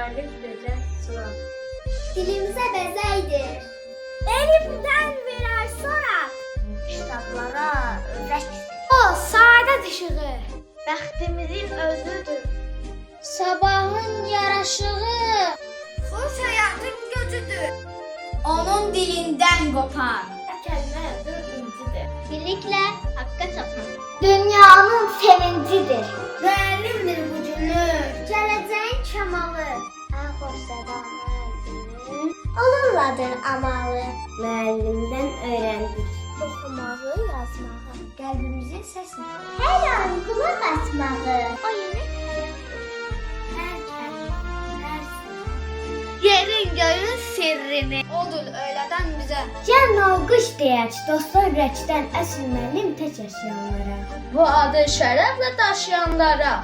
müəllim gözəl çılaq. Dilimizə bəzəkdir. Elimdən verər soraq. Kitablara öyrəkdir. O saadət işığı. Bəxtimizin özüdür. Sabahın yaraşığı. Xoş həyatın gözüdür. Onun dilindən qopan. Kəlmədir incidir. Biliklə haqqa çatan. Dünyanın sevincidir. Müəllimdir bu günü. Gələcəyin kamalı. Ən xoş səda müəllimin. Onunladır amalı. Müəllimdən öyrəndik. Oxumağı, yazmağı. Qəlbimizin səsini. Hər an qulaq asmağı. O yeni həyat. Hər kəlmə, hər söz. Yerin göyün sirrini. Odur öylədən bizə. Gəlin alqış deyək dostlar rəkdən əsl müəllim tək yaşayanlara. Bu adı şərəflə daşıyanlara.